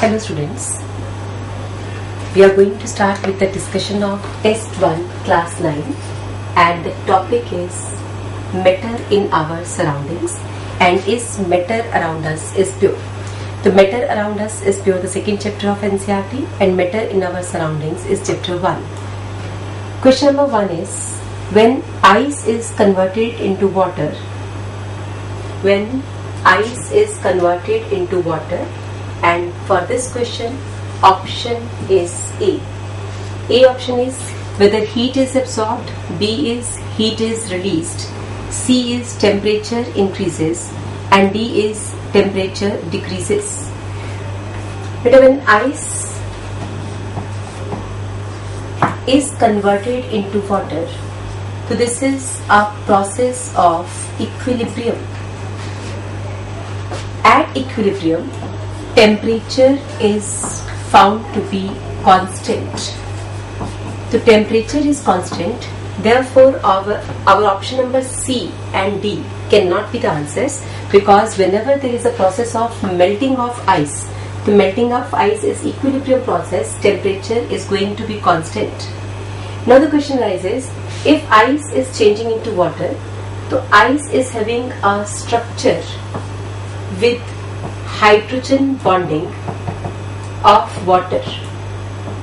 Hello students, we are going to start with the discussion of test 1 class 9 and the topic is matter in our surroundings and is matter around us is pure. The matter around us is pure, the second chapter of NCERT, and matter in our surroundings is chapter 1. Question number 1 is, when ice is converted into water, and for this question option is A. A option is whether heat is absorbed, B is heat is released, C is temperature increases, and D is temperature decreases. But when ice is converted into water, so this is a process of equilibrium. At equilibrium, temperature is found to be constant. The temperature is constant, therefore our option number C and D cannot be the answers, because whenever there is a process of melting of ice, the melting of ice is equilibrium process, temperature is going to be constant. Now the question arises, if ice is changing into water, so ice is having a structure with hydrogen bonding of water.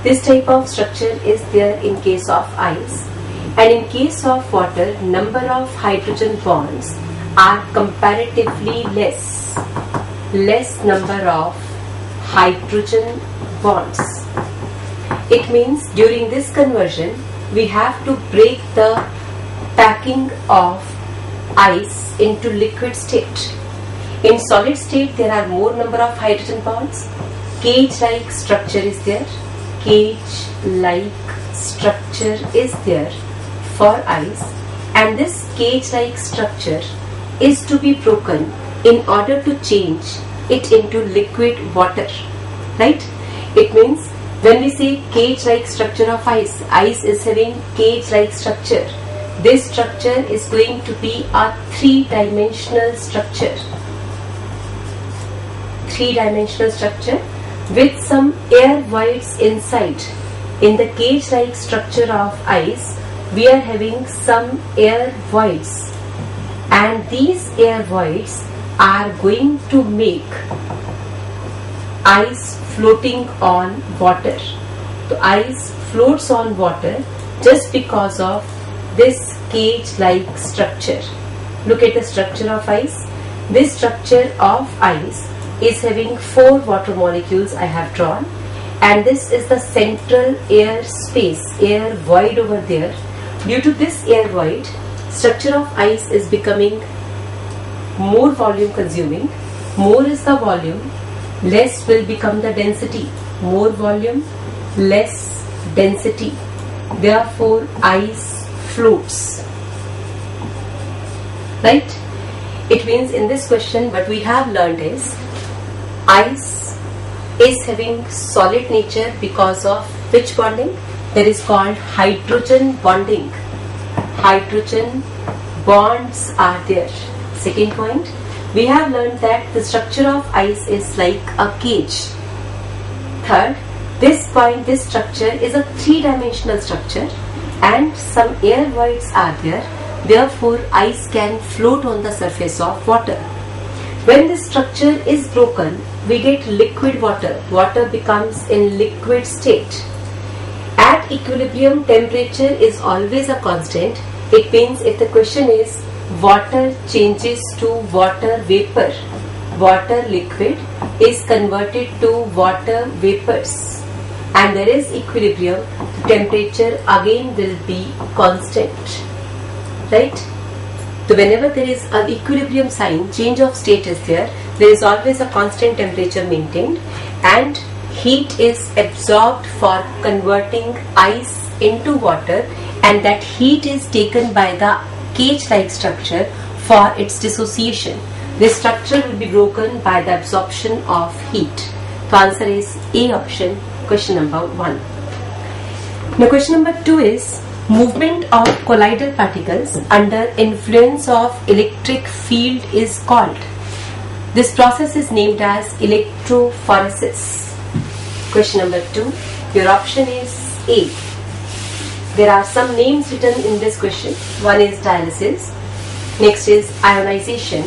This type of structure is there in case of ice, and in case of water, number of hydrogen bonds are comparatively less number of hydrogen bonds. It means during this conversion we have to break the packing of ice into liquid state. In solid state there are more number of hydrogen bonds. Cage-like structure is there. Cage-like structure is there for ice, and this cage-like structure is to be broken in order to change it into liquid water, right? It means when we say cage-like structure of ice, ice is having cage-like structure. This structure is going to be a three-dimensional structure. Three-dimensional structure with some air voids inside. In the cage-like structure of ice, we are having some air voids, and these air voids are going to make ice floating on water. The ice floats on water just because of this cage-like structure. Look at the structure of ice. This structure of ice is having 4 water molecules I have drawn, and this is the central air space, air void over there. Due to this air void, structure of ice is becoming more volume consuming. More is the volume, less will become the density. More volume, less density. Therefore, ice floats. Right? It means in this question what we have learned is ice is having solid nature because of which bonding? That is called hydrogen bonding. Hydrogen bonds are there. Second point, we have learned that the structure of ice is like a cage. Third, this structure is a three-dimensional structure and some air voids are there. Therefore, ice can float on the surface of water. When this structure is broken, we get liquid water. Water becomes in liquid state. At equilibrium, temperature is always a constant. It means if the question is water changes to water vapor, water liquid is converted to water vapors, and there is equilibrium, temperature again will be constant, right? So whenever there is an equilibrium sign, change of state is there is always a constant temperature maintained, and heat is absorbed for converting ice into water, and that heat is taken by the cage-like structure for its dissociation. This structure will be broken by the absorption of heat. The answer is A option, question number 1. Now question number 2 is movement of colloidal particles under influence of electric field is called. This process is named as electrophoresis. Question number 2. Your option is A. There are some names written in this question. One is dialysis, next is ionization,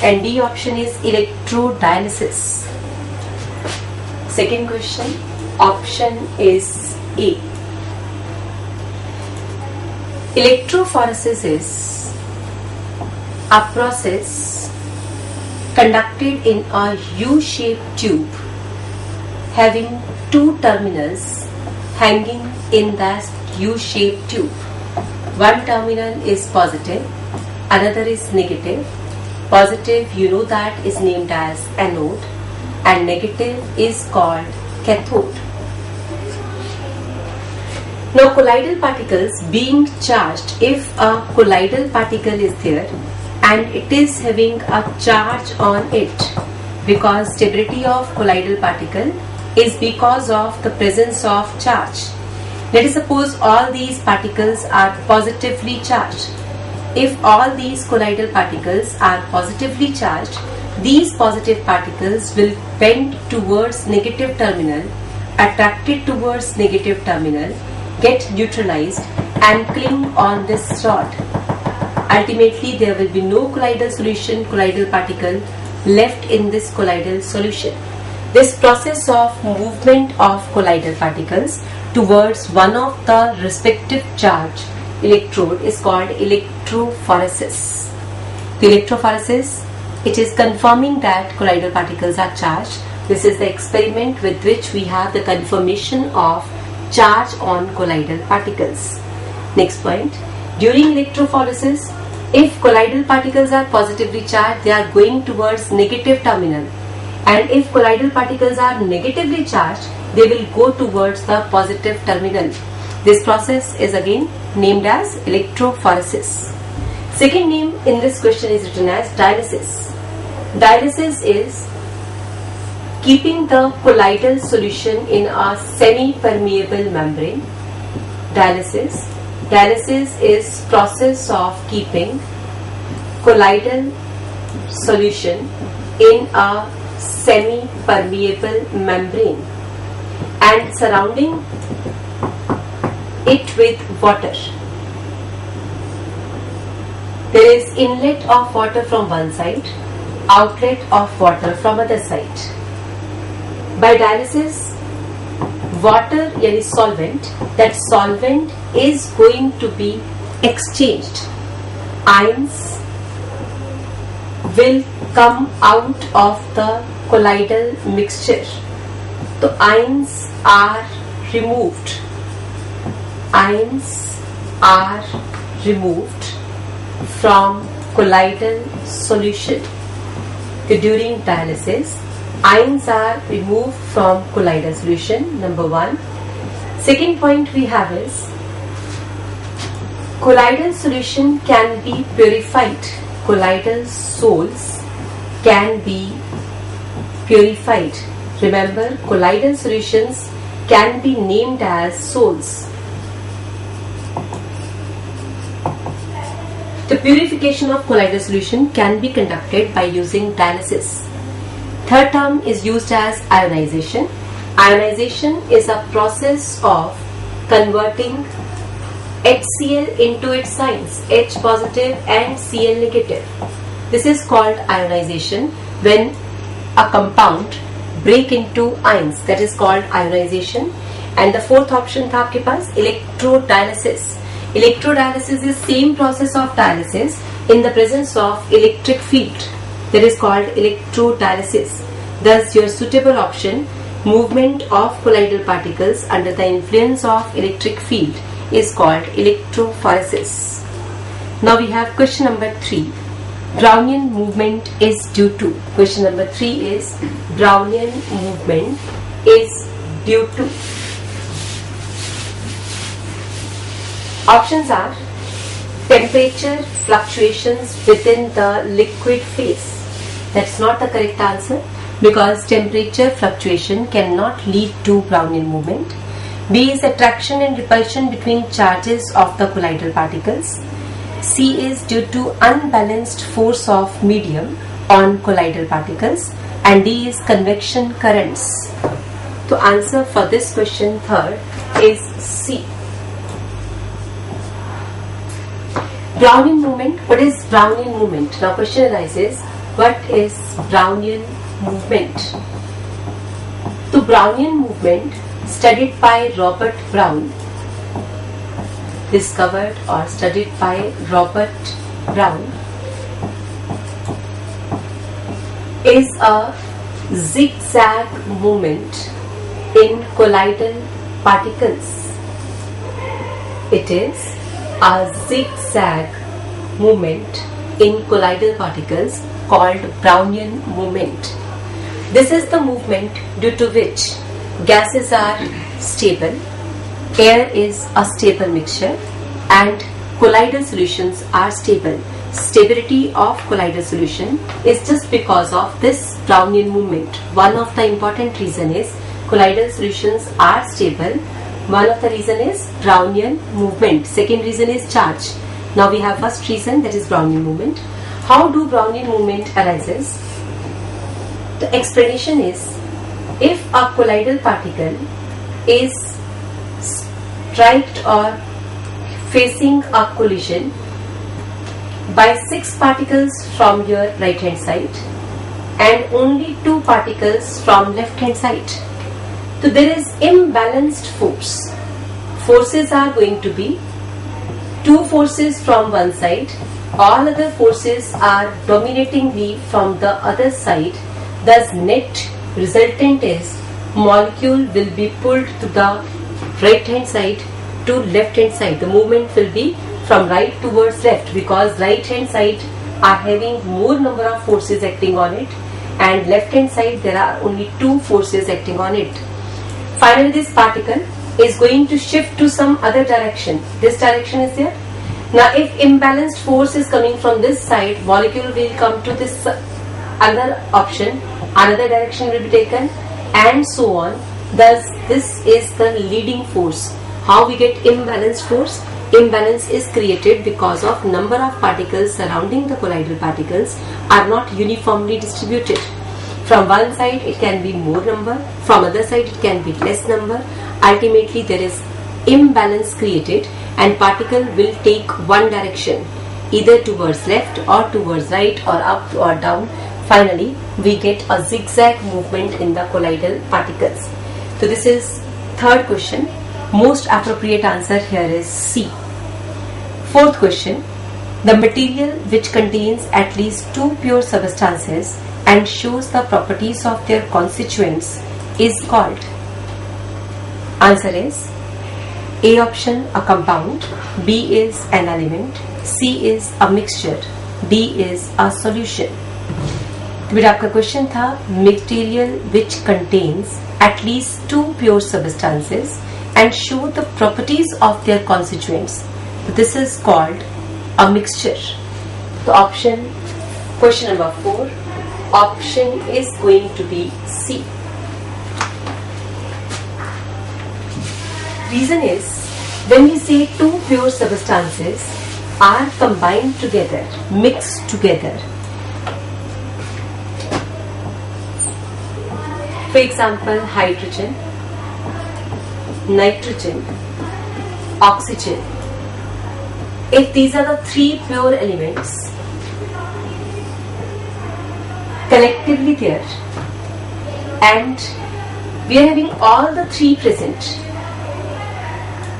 and D option is electrodialysis. Second question, option is A. Electrophoresis is a process conducted in a U-shaped tube having two terminals hanging in that U-shaped tube. One terminal is positive, another is negative. Positive, you know, that is named as anode, and negative is called cathode. Now, colloidal particles being charged, if a colloidal particle is there and it is having a charge on it, because stability of colloidal particle is because of the presence of charge. Let us suppose all these particles are positively charged. If all these colloidal particles are positively charged, these positive particles will bend towards negative terminal, attracted towards negative terminal, get neutralized and cling on this rod. Ultimately, there will be no colloidal solution, colloidal particle left in this colloidal solution. This process of movement of colloidal particles towards one of the respective charge electrode is called electrophoresis. The electrophoresis, it is confirming that colloidal particles are charged. This is the experiment with which we have the confirmation of charge on colloidal particles. Next point, during electrophoresis, if colloidal particles are positively charged, they are going towards negative terminal, and if colloidal particles are negatively charged, they will go towards the positive terminal. This process is again named as electrophoresis. Second name in this question is written as dialysis. Dialysis is keeping the colloidal solution in a semi-permeable membrane. Dialysis is process of keeping colloidal solution in a semi-permeable membrane and surrounding it with water. There is inlet of water from one side, outlet of water from other side. By dialysis, water, yani solvent, that solvent is going to be exchanged. Ions will come out of the colloidal mixture. So ions are removed. Ions are removed from colloidal solution. During dialysis, ions are removed from colloidal solution, number one. Second point we have is colloidal solution can be purified. Colloidal sols can be purified. Remember, colloidal solutions can be named as sols. The purification of colloidal solution can be conducted by using dialysis. Third term is used as ionization. Ionization is a process of converting HCl into its signs, H positive and Cl negative. This is called ionization. When a compound break into ions, that is called ionization. And the fourth option था आपके पास electrodialysis. Electrodialysis is same process of dialysis in the presence of electric field. That is called electrodialysis. Thus, your suitable option, movement of colloidal particles under the influence of electric field, is called electrophoresis. Now we have question number 3. Brownian movement is due to. Question number 3 is Brownian movement is due to. Options are temperature fluctuations within the liquid phase. That's not the correct answer, because temperature fluctuation cannot lead to Brownian movement. B is attraction and repulsion between charges of the colloidal particles. C is due to unbalanced force of medium on colloidal particles. And D is convection currents. The answer for this question third is C. Brownian movement. What is Brownian movement? Now question arises, what is Brownian movement? The Brownian movement, studied by Robert Brown, discovered or studied by Robert Brown, is a zigzag movement in colloidal particles. It is a zigzag movement in colloidal particles called Brownian movement. This is the movement due to which gases are stable, air is a stable mixture, and colloidal solutions are stable. Stability of colloidal solution is just because of this Brownian movement. One of the important reason is colloidal solutions are stable. One of the reason is Brownian movement. Second reason is charge. Now we have first reason, that is Brownian movement. How do Brownian movement arises? The explanation is, if a colloidal particle is striked or facing a collision by 6 particles from your right hand side and only 2 particles from left hand side, so there is imbalanced force. Forces are going to be 2 forces from one side, all other forces are dominatingly from the other side. Thus net resultant is molecule will be pulled to the right hand side to left hand side. The movement will be from right towards left because right hand side are having more number of forces acting on it and left hand side there are only 2 forces acting on it. Finally this particle is going to shift to some other direction. This direction is there. Now if imbalanced force is coming from this side, molecule will come to this other option, another direction will be taken and so on. Thus this is the leading force. How we get imbalanced force? Imbalance is created because of number of particles surrounding the colloidal particles are not uniformly distributed. From one side it can be more number, from other side it can be less number. Ultimately there is imbalance created and particle will take one direction, either towards left or towards right or up or down. Finally we get a zigzag movement in the colloidal particles. So this is third question. Most appropriate answer here is C. Fourth question. The material which contains at least 2 pure substances and shows the properties of their constituents is called. Answer is A option, a compound, B is an element, C is a mixture, D is a solution. तो बेटा आपका question था material which contains at least 2 pure substances and show the properties of their constituents. So this is called a mixture. The option, question number 4, option is going to be C. Reason is, when we say 2 pure substances are combined together, mixed together. For example, hydrogen, nitrogen, oxygen. If these are the 3 pure elements collectively there and we are having all the 3 present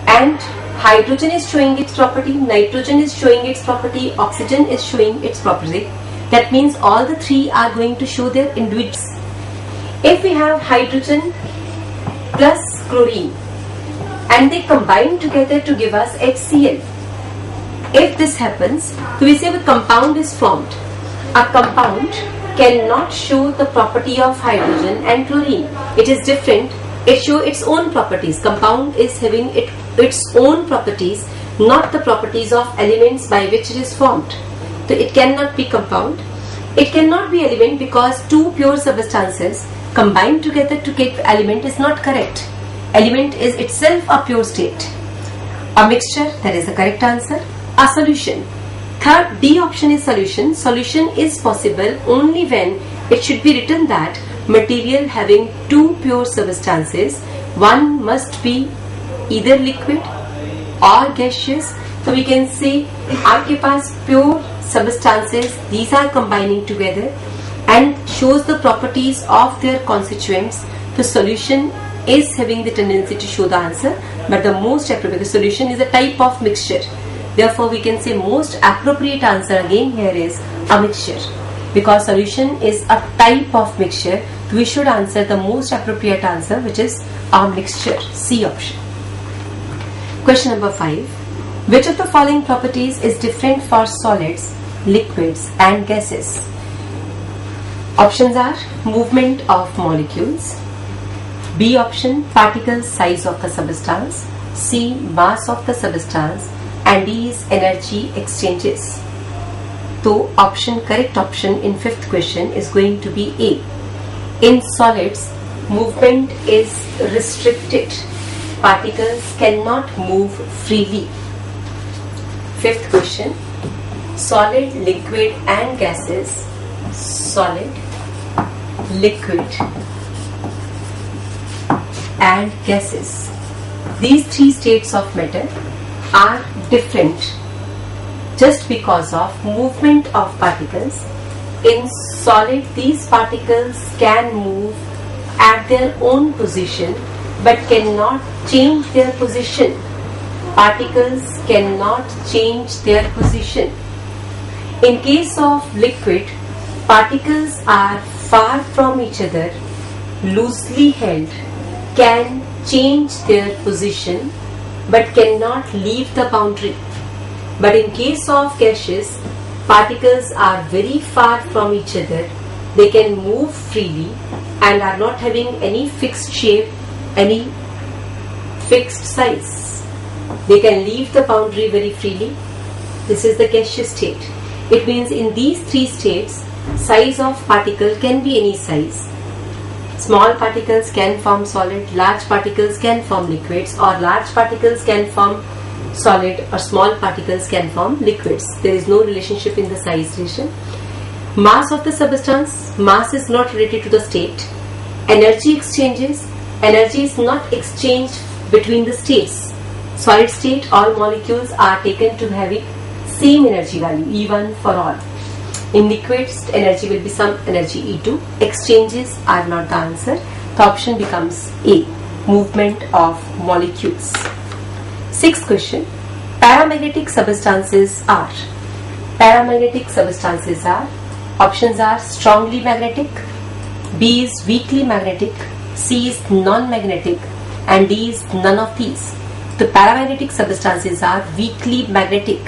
and hydrogen is showing its property, nitrogen is showing its property, oxygen is showing its property, that means all the 3 are going to show their individuals. If we have hydrogen plus chlorine and they combine together to give us HCl, if this happens, so we say a compound is formed. A compound cannot show the property of hydrogen and chlorine. It is different. It shows its own properties. Compound is having its own properties, not the properties of elements by which it is formed. So it cannot be compound. It cannot be element because 2 pure substances combined together to get element is not correct. Element is itself a pure state. A mixture, that is the correct answer. A solution. Third, D option is solution. Solution is possible only when it should be written that material having two pure substances, one must be either liquid or gaseous. So we can say आपके पास pure substances, these are combining together and shows the properties of their constituents. The solution is having the tendency to show the answer, but the most appropriate solution is a type of mixture. Therefore, we can say most appropriate answer again here is a mixture, because solution is a type of mixture. We should answer the most appropriate answer, which is a mixture, C option. Question number 5. Which of the following properties is different for solids, liquids and gases? Options are movement of molecules, B option particle size of the substance, C mass of the substance, and D is energy exchanges. So correct option in 5th question is going to be A. In solids, movement is restricted. Particles cannot move freely. 5th question, solid, liquid and gases. Solid, liquid and gases. These three states of matter are different just because of movement of particles. In solid, these particles can move at their own position but cannot change their position. Particles cannot change their position. In case of liquid, particles are far from each other, loosely held, can change their position but cannot leave the boundary. But in case of gases, particles are very far from each other, they can move freely and are not having any fixed shape, any fixed size. They can leave the boundary very freely. This is the gaseous state. It means in these three states, size of particle can be any size. Small particles can form solid, large particles can form liquids, or large particles can form solid, or small particles can form liquids. There is no relationship in the size relation. Mass of the substance, mass is not related to the state. Energy exchanges, energy is not exchanged between the states. Solid state, all molecules are taken to having same energy value, E1 for all. In liquids, energy will be some energy E2. Exchanges are not the answer. The option becomes A, movement of molecules. 6th question. Paramagnetic substances are. Paramagnetic substances are. Options are strongly magnetic, B is weakly magnetic, C is non-magnetic, and D is none of these. The paramagnetic substances are weakly magnetic.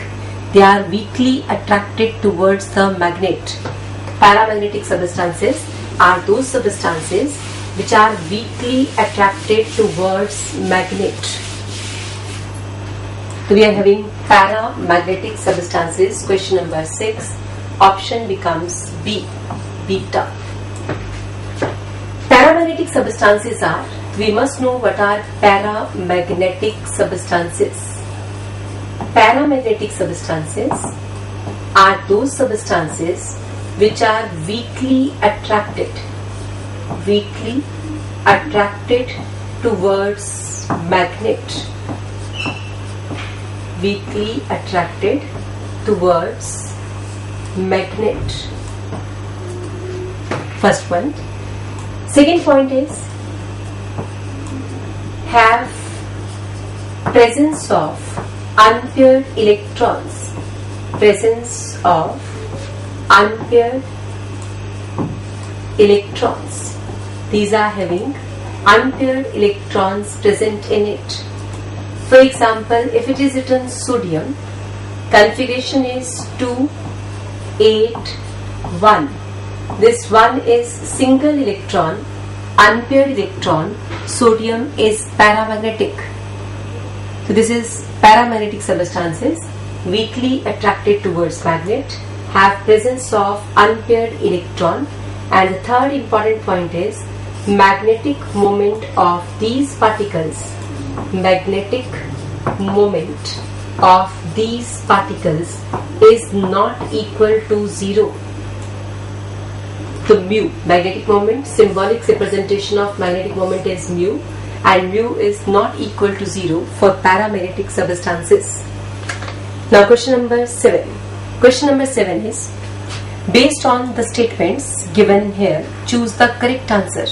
They are weakly attracted towards the magnet. Paramagnetic substances are those substances which are weakly attracted towards magnet. So we are having paramagnetic substances. Question number 6. Option becomes B, beta. Paramagnetic substances are, we must know what are paramagnetic substances. Paramagnetic substances are those substances which are weakly attracted towards magnet. Weakly attracted towards magnet. First one. Second point is have presence of unpaired electrons. Presence of unpaired electrons. These are having unpaired electrons present in it. For example, if it is written sodium, configuration is 2, 8, 1. This 1 is single electron, unpaired electron. Sodium is paramagnetic. So this is paramagnetic substances, weakly attracted towards magnet, have presence of unpaired electron. And the third important point is magnetic moment of these particles. Magnetic moment of these particles is not equal to 0. the mu, magnetic moment, symbolic representation of magnetic moment is mu, and mu is not equal to 0 for paramagnetic substances. Now question number 7. Question number 7 is, based on the statements given here, choose the correct answer.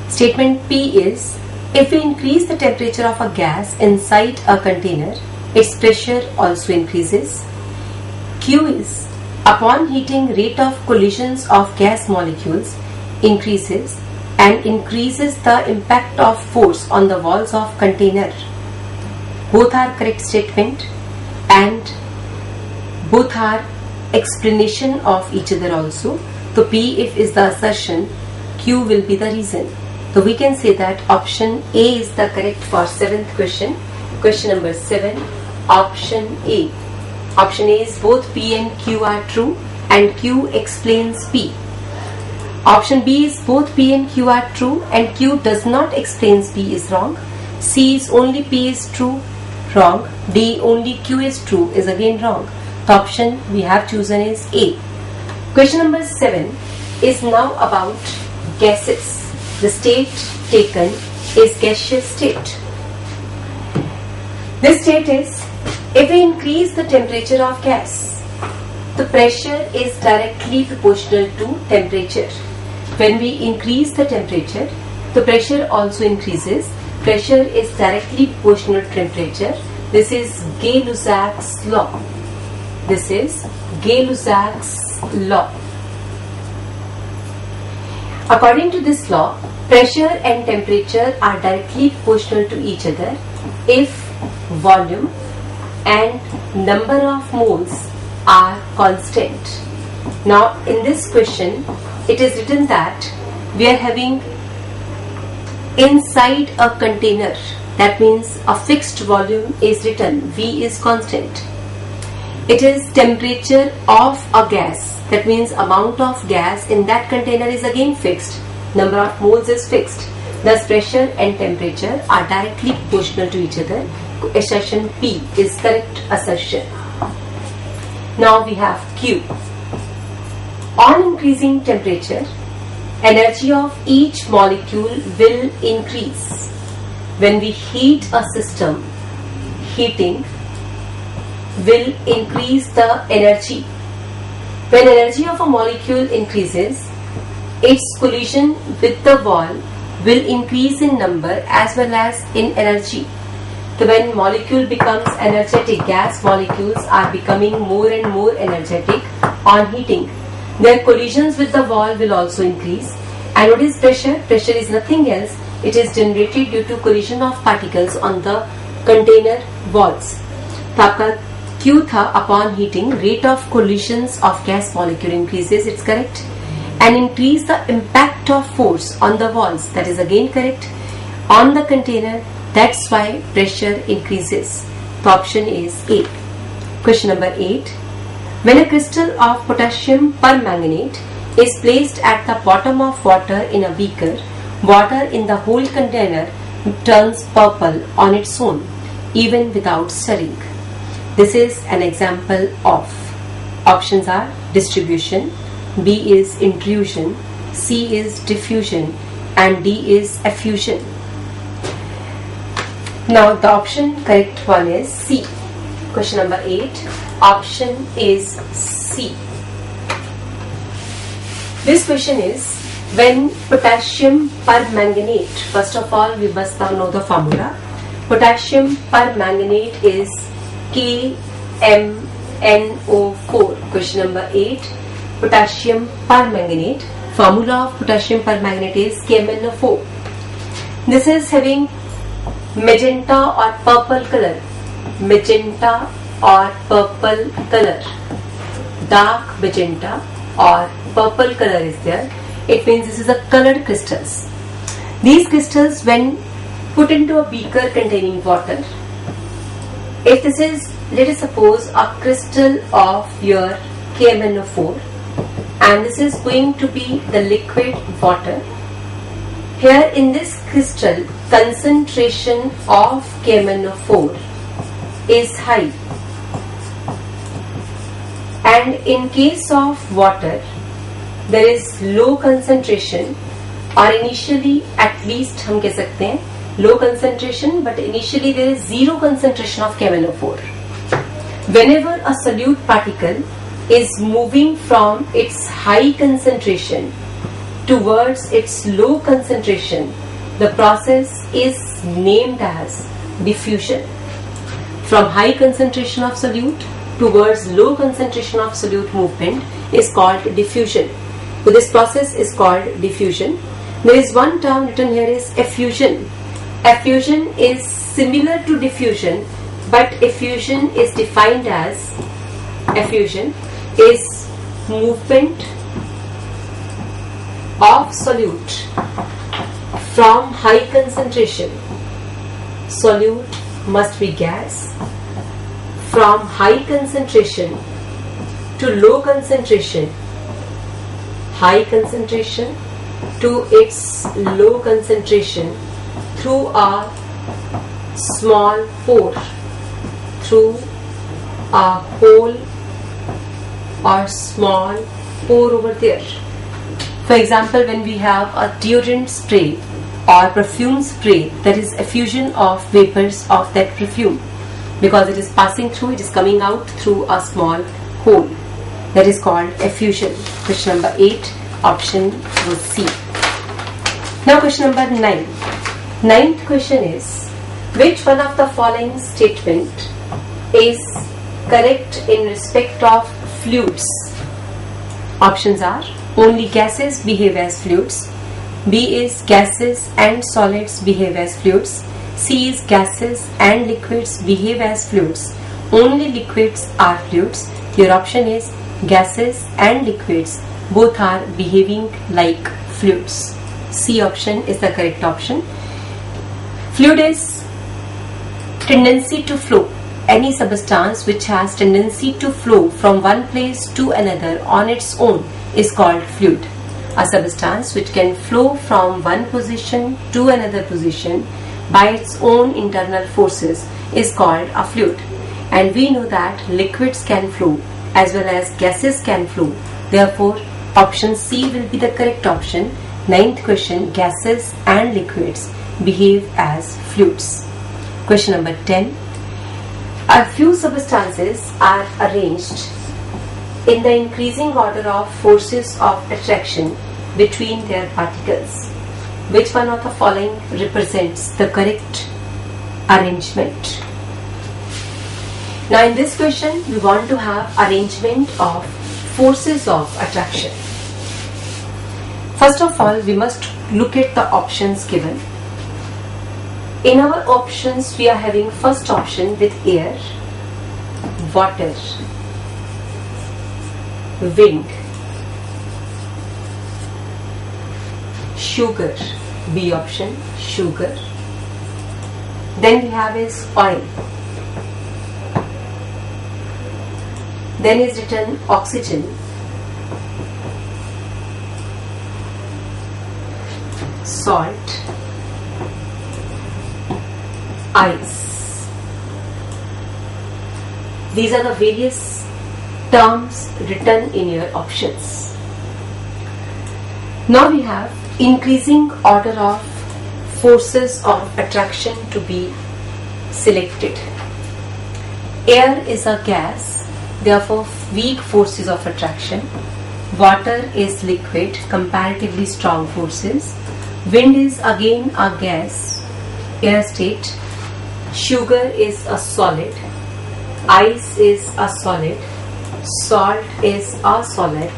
Statement P is, if we increase the temperature of a gas inside a container, its pressure also increases. Q is, upon heating, rate of collisions of gas molecules increases and increases the impact of force on the walls of container. Both are correct statement and both are explanation of each other also. So P if is the assertion, Q will be the reason. So we can say that option A is the correct for 7th question. Question number 7, option A. Option A is both P and Q are true and Q explains P. Option B is both P and Q are true and Q does not explains P is wrong. C is only P is true, wrong. D only Q is true is again wrong. The option we have chosen is A. Question number 7 is now about gases. The state taken is gaseous state. This state is, if we increase the temperature of gas, the pressure is directly proportional to temperature. When we increase the temperature, the pressure also increases. Pressure is directly proportional to temperature. This is Gay-Lussac's law. This is Gay-Lussac's law. According to this law, pressure and temperature are directly proportional to each other if volume and number of moles are constant. Now in this question it is written that we are having inside a container, that means a fixed volume is written, V is constant. It is temperature of a gas, that means amount of gas in that container is again fixed, number of moles is fixed. Thus pressure and temperature are directly proportional to each other. Assertion P is correct assertion. Now we have Q. On increasing temperature, energy of each molecule will increase. When we heat a system, heating will increase the energy. When energy of a molecule increases, its collision with the wall will increase in number as well as in energy. So when molecule becomes energetic, gas molecules are becoming more and more energetic on heating. Their collisions with the wall will also increase. And what is pressure? Pressure is nothing else. It is generated due to collision of particles on the container walls. तो आपका Q था, upon heating, rate of collisions of gas molecule increases. It's correct. And increase the impact of force on the walls. That is again correct. On the container, that's why pressure increases. The option is A. Question number 8. When a crystal of potassium permanganate is placed at the bottom of water in a beaker, water in the whole container turns purple on its own, even without stirring. This is an example of. Options are distribution, B is intrusion, C is diffusion, and D is effusion. Now the option correct one is C. Question number 8. Option is C. This question is, when potassium permanganate, first of all we must now know the formula. Potassium permanganate is KMNO4. Question number 8. Potassium permanganate. Formula of potassium permanganate is KMNO4. This is having magenta or purple color. Magenta or purple color. Dark magenta or purple color is there. It means this is a colored crystals. These crystals, when put into a beaker containing water, if this is, let us suppose, a crystal of your KMNO4 and this is going to be the liquid water, here in this crystal concentration of KMNO4 is high, and in case of water there is low concentration, or initially at least हम कह सकते हैं low concentration, but initially there is zero concentration of KMnO4. Whenever a solute particle is moving from its high concentration towards its low concentration, the process is named as diffusion. From high concentration of solute towards low concentration of solute movement is called diffusion. So this process is called diffusion. There is one term written here is effusion. Effusion is similar to diffusion, but effusion is defined as effusion is movement of solute from high concentration. Solute must be gas. From high concentration to low concentration, high concentration to its low concentration through a small pore, through a hole or small pore over there. For example, when we have a deodorant spray or perfume spray, there is effusion of vapors of that perfume because it is passing through, it is coming out through a small hole. That is called effusion. Question number 8, option was C. Now question number 9. Ninth question is, which one of the following statement is correct in respect of fluids? Options are, only gases behave as fluids. B is gases and solids behave as fluids. C is gases and liquids behave as fluids. Only liquids are fluids. Your option is gases and liquids both are behaving like fluids. C option is the correct option. Fluid is tendency to flow. Any substance which has tendency to flow from one place to another on its own is called fluid. A substance which can flow from one position to another position by its own internal forces is called a fluid. And we know that liquids can flow as well as gases can flow. Therefore, option C will be the correct option. Ninth question, gases and liquids behave as fluids. Question number 10. A few substances are arranged in the increasing order of forces of attraction between their particles. Which one of the following represents the correct arrangement? Now in this question, we want to have arrangement of forces of attraction. First of all, we must look at the options given. In our options, we are having first option with air, water, wind, sugar. B option, sugar. Then we have is oil. Then is written oxygen, salt, ice. These are the various terms written in your options. Now we have increasing order of forces of attraction to be selected. Air is a gas, therefore weak forces of attraction. Water is liquid, comparatively strong forces. Wind is again a gas, air state. Sugar is a solid. Ice is a solid. Salt is a solid.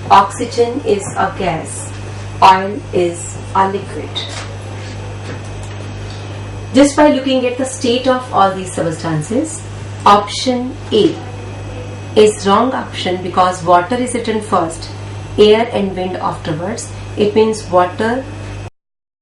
Oxygen is a gas. Oil is a liquid. Just by looking at the state of all these substances, option A is wrong option because water is written first, air and wind afterwards. It means water